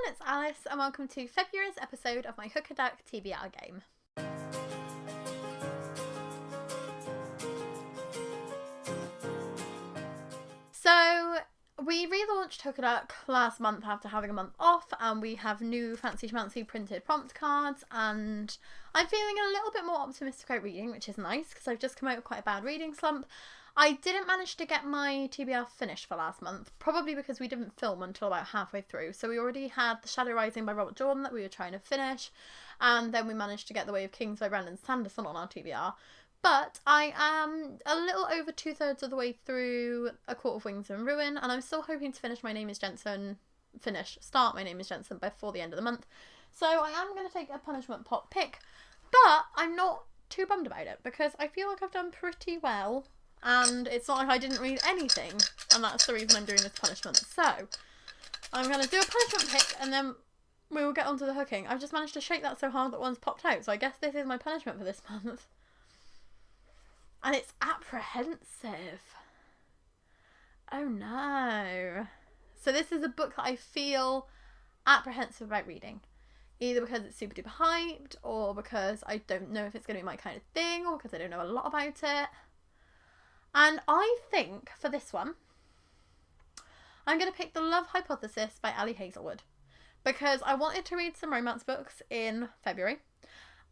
it's Alice and welcome to February's episode of my Hook a Duck TBR game. So, we relaunched Hook a Duck last month after having a month off, and we have new fancy schmancy printed prompt cards, and I'm feeling a little bit more optimistic about reading, which is nice because I've just come out of quite a bad reading slump. I didn't manage to get my TBR finished for last month, probably because we didn't film until about halfway through. So we already had The Shadow Rising by Robert Jordan that we were trying to finish, and then we managed to get The Way of Kings by Brandon Sanderson on our TBR. But I am a little over 2/3 of the way through A Court of Wings and Ruin, and I'm still hoping to start My Name is Jensen before the end of the month. So I am going to take a punishment pot pick, but I'm not too bummed about it because I feel like I've done pretty well. And it's not like I didn't read anything, and that's the reason I'm doing this punishment. So, I'm going to do a punishment pick, and then we will get on to the hooking. I've just managed to shake that so hard that one's popped out, so I guess this is my punishment for this month. And it's apprehensive. Oh no. So this is a book that I feel apprehensive about reading. Either because it's super duper hyped, or because I don't know if it's going to be my kind of thing, or because I don't know a lot about it. And I think, for this one, I'm going to pick The Love Hypothesis by Hazelwood. Because I wanted to read some romance books in February.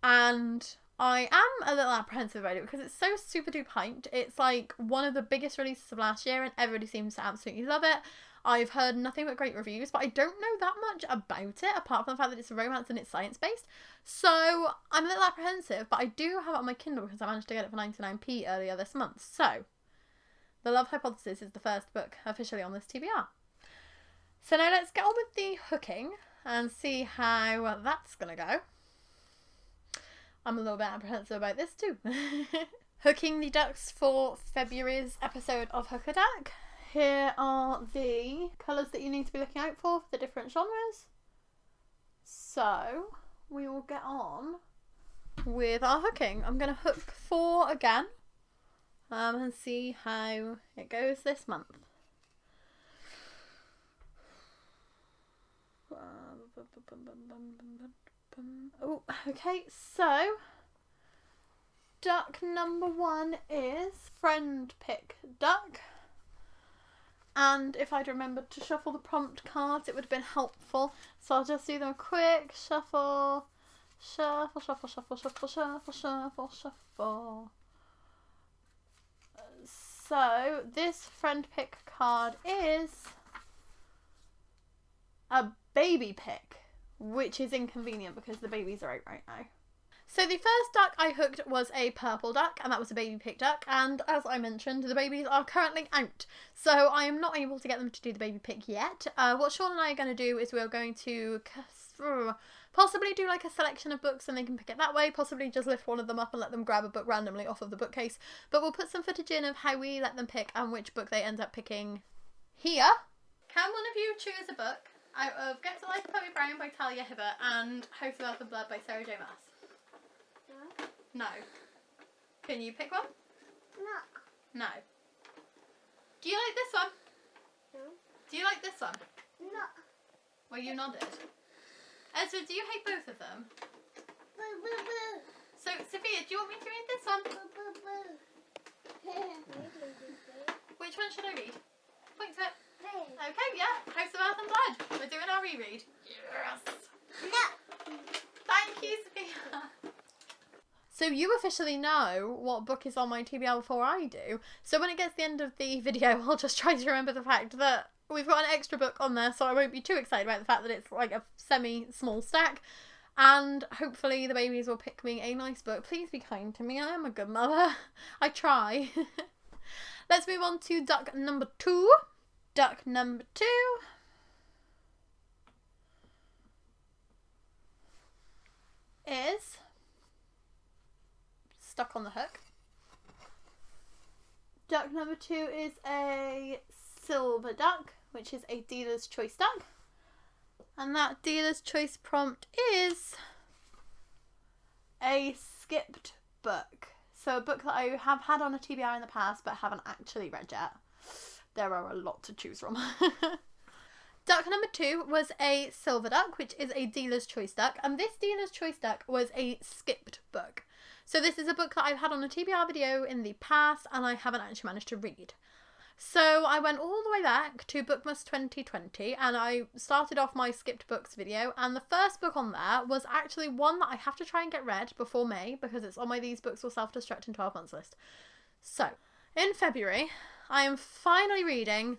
And I am a little apprehensive about it because it's so super duper hyped. It's like one of the biggest releases of last year and everybody seems to absolutely love it. I've heard nothing but great reviews, but I don't know that much about it, apart from the fact that it's a romance and it's science-based. So, I'm a little apprehensive, but I do have it on my Kindle because I managed to get it for 99p earlier this month. So, The Love Hypothesis is the first book officially on this TBR. So now let's get on with the hooking and see how that's going to go. I'm a little bit apprehensive about this too. Hooking the ducks for February's episode of Hook a Duck. Here are the colours that you need to be looking out for the different genres. So, we will get on with our hooking. I'm going to hook 4 again and see how it goes this month. Oh, okay, so duck number 1 is Friend Pick Duck. And if I'd remembered to shuffle the prompt cards, it would have been helpful. So I'll just do them quick. Shuffle, shuffle, shuffle, shuffle, shuffle, shuffle, shuffle, shuffle. So this friend pick card is a baby pick, which is inconvenient because the babies are out right now. So the first duck I hooked was a purple duck, and that was a baby pick duck, and as I mentioned, the babies are currently out, so I am not able to get them to do the baby pick yet. What Sean and I are going to do is we're going to possibly do like a selection of books and they can pick it that way, possibly just lift one of them up and let them grab a book randomly off of the bookcase, but we'll put some footage in of how we let them pick and which book they end up picking here. Can one of you choose a book out of Get to Life Chloe Brown by Talia Hibbert and House of Earth and Blood by Sarah J Maas? No. Can you pick one? No. Do you like this one? No. Do you like this one? No. Well, you nodded. Ezra, do you hate both of them? Boo, boo, boo. So, Sophia, do you want me to read this one? Boo, boo, boo. Which one should I read? Point to it. Hey. Okay, yeah. House of Earth and Blood. We're doing our reread. Yes. No. Thank you, Sophia. So you officially know what book is on my TBR before I do. So when it gets to the end of the video, I'll just try to remember the fact that we've got an extra book on there, so I won't be too excited about the fact that it's like a semi-small stack. And hopefully the babies will pick me a nice book. Please be kind to me. I am a good mother. I try. Let's move on to duck number 2. Duck number 2 is Stuck on the Hook. Duck number 2 is a silver duck, which is a dealer's choice duck. And that dealer's choice prompt is a skipped book. So a book that I have had on a TBR in the past but haven't actually read yet. There are a lot to choose from. Duck number 2 was a silver duck, which is a dealer's choice duck, and this dealer's choice duck was a skipped book. So this is a book that I've had on a TBR video in the past and I haven't actually managed to read. So I went all the way back to Bookmas 2020 and I started off my skipped books video, and the first book on there was actually one that I have to try and get read before May because it's on my These Books Will Self-Destruct in 12 Months list. So, in February, I am finally reading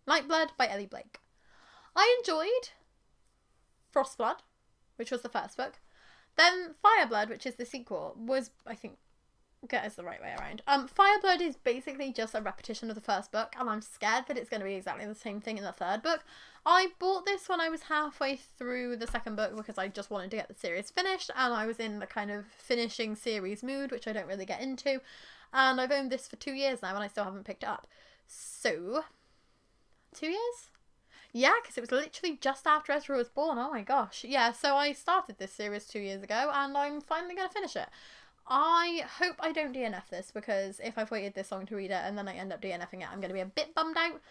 Nightblood by Ellie Blake. I enjoyed Frostblood, which was the first book. Then Fireblood, which is the sequel, was, I think, get us the right way around. Fireblood is basically just a repetition of the first book, and I'm scared that it's going to be exactly the same thing in the third book. I bought this when I was halfway through the second book because I just wanted to get the series finished, and I was in the kind of finishing series mood, which I don't really get into. And I've owned this for 2 years now, and I still haven't picked it up. So, 2 years? Yeah, because it was literally just after Ezra was born. Oh my gosh. Yeah, so I started this series 2 years ago and I'm finally going to finish it. I hope I don't DNF this, because if I've waited this long to read it and then I end up DNFing it, I'm going to be a bit bummed out.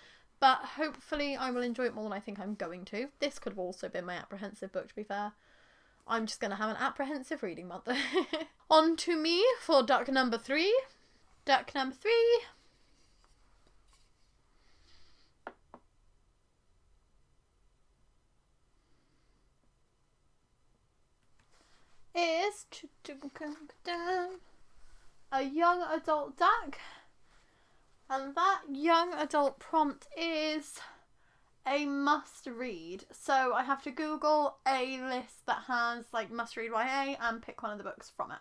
But hopefully I will enjoy it more than I think I'm going to. This could have also been my apprehensive book, to be fair. I'm just going to have an apprehensive reading month. On to me for duck number 3. Duck number 3. Is a young adult duck, and that young adult prompt is a must read. So I have to Google a list that has like must read YA and pick one of the books from it.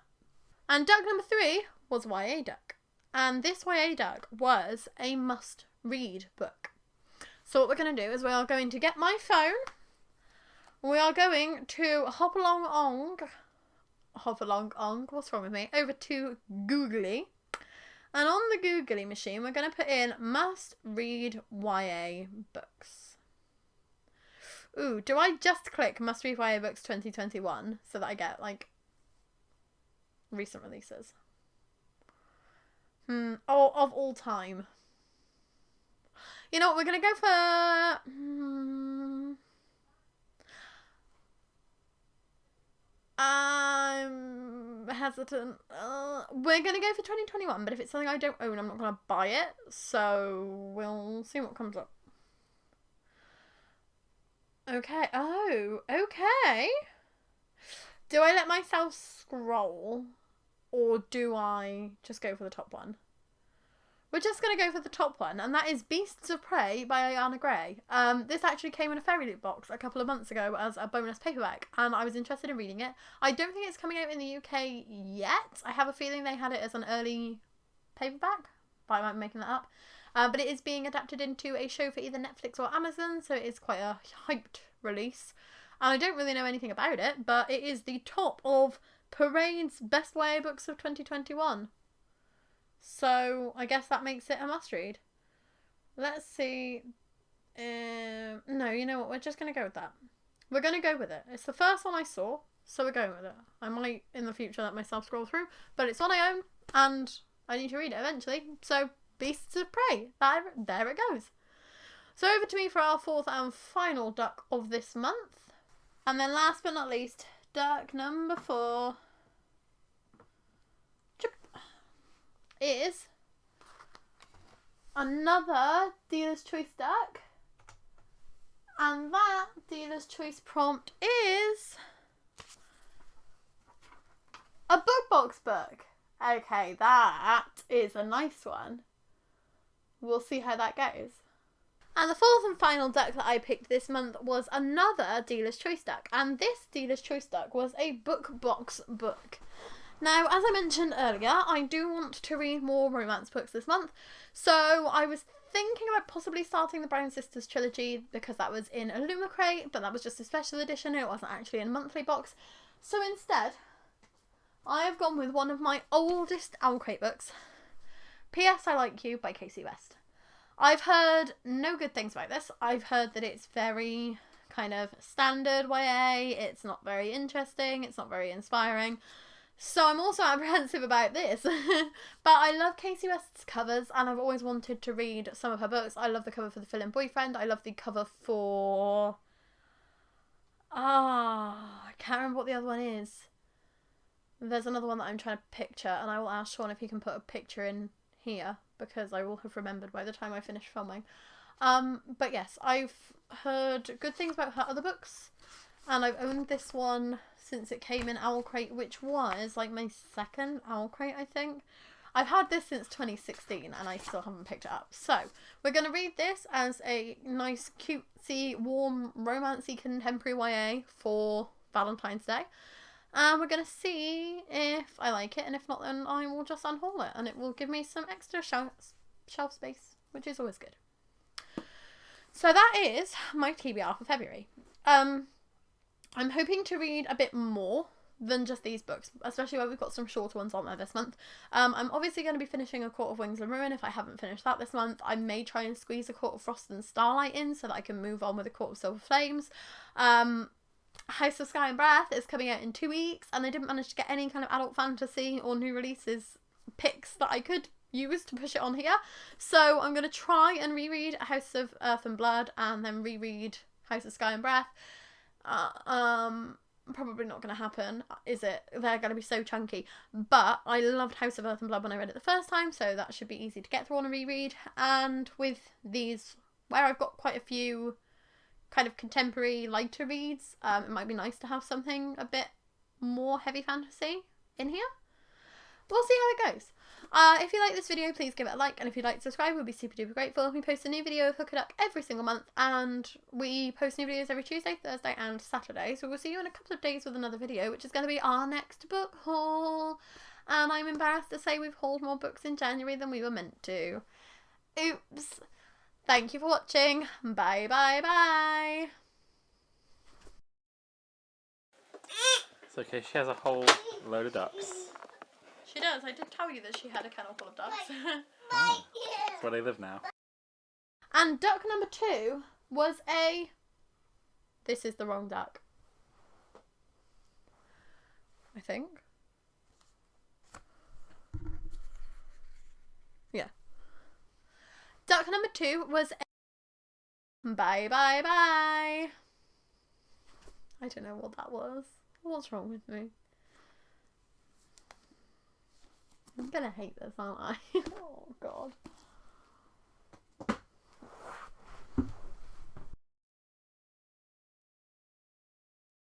And duck number 3 was YA duck, and this YA duck was a must read book. So what we're going to do is we are going to get my phone. We are going to hop along, what's wrong with me? Over to Googly. And on the Googly machine, we're going to put in must read YA books. Ooh, do I just click must read YA books 2021 so that I get like recent releases? Oh, of all time. You know what, we're going to go for... I'm hesitant. We're going to go for 2021, but if it's something I don't own, I'm not going to buy it. So we'll see what comes up. Okay. Oh, okay. Do I let myself scroll, or do I just go for the top one? We're just going to go for the top one, and that is Beasts of Prey by Ayana Gray. This actually came in a Fairy Loot box a couple of months ago as a bonus paperback, and I was interested in reading it. I don't think it's coming out in the UK yet. I have a feeling they had it as an early paperback, but I might be making that up. But it is being adapted into a show for either Netflix or Amazon, so it is quite a hyped release. And I don't really know anything about it, but it is the top of Parade's best YA books of 2021. So I guess that makes it a must read. Let's see. No, you know what? We're just going to go with that. We're going to go with it. It's the first one I saw, so we're going with it. I might in the future let myself scroll through, but it's one I own and I need to read it eventually. So Beasts of Prey. There it goes. So over to me for our 4th and final duck of this month. And then last but not least, duck number 4. Is another Dealer's Choice duck, and that Dealer's Choice prompt is a book box book. Okay, that is a nice one. We'll see how that goes. And the 4th and final duck that I picked this month was another Dealer's Choice duck, and this Dealer's Choice duck was a book box book. Now, as I mentioned earlier, I do want to read more romance books this month, so I was thinking about possibly starting the Brown Sisters trilogy because that was in a Lumacrate, but that was just a special edition, it wasn't actually in a monthly box. So instead, I have gone with one of my oldest Owlcrate books, P.S. I Like You by Casey West. I've heard no good things about this. I've heard that it's very kind of standard YA, it's not very interesting, it's not very inspiring. So I'm also apprehensive about this. But I love Casey West's covers, and I've always wanted to read some of her books. I love the cover for The Fill-In Boyfriend. I love the cover for... I can't remember what the other one is. There's another one that I'm trying to picture, and I will ask Sean if he can put a picture in here, because I will have remembered by the time I finish filming. But yes, I've heard good things about her other books, and I've owned this one since it came in Owl Crate, which was like my second Owl Crate, I think. I've had this since 2016 and I still haven't picked it up. So we're going to read this as a nice, cutesy, warm, romancy, contemporary YA for Valentine's Day. And we're going to see if I like it, and if not, then I will just unhaul it, and it will give me some extra shelf space, which is always good. So that is my TBR for February. I'm hoping to read a bit more than just these books, especially where we've got some shorter ones on there this month. I'm obviously going to be finishing A Court of Wings and Ruin if I haven't finished that this month. I may try and squeeze A Court of Frost and Starlight in so that I can move on with A Court of Silver Flames. House of Sky and Breath is coming out in 2 weeks, and I didn't manage to get any kind of adult fantasy or new releases picks that I could use to push it on here. So I'm going to try and reread House of Earth and Blood and then reread House of Sky and Breath. Probably not going to happen, is it? They're going to be so chunky. But I loved House of Earth and Blood when I read it the first time, so that should be easy to get through on a reread. And with these, where I've got quite a few kind of contemporary lighter reads, it might be nice to have something a bit more heavy fantasy in here. We'll see how it goes. If you like this video, please give it a like, and if you'd like to subscribe, we'll be super duper grateful. We post a new video of Hook It Up every single month, and we post new videos every Tuesday, Thursday and Saturday, so we'll see you in a couple of days with another video, which is going to be our next book haul. And I'm embarrassed to say we've hauled more books in January than we were meant to. Oops. Thank you for watching. Bye bye bye. It's okay, she has a whole load of ducks. She does. I did tell you that she had a kennel full of ducks. That's where they live now. And duck number 2 was a... This is the wrong duck. I think. Yeah. Duck number 2 was a... Bye bye bye. I don't know what that was. What's wrong with me? I'm gonna hate this, aren't I? Oh god.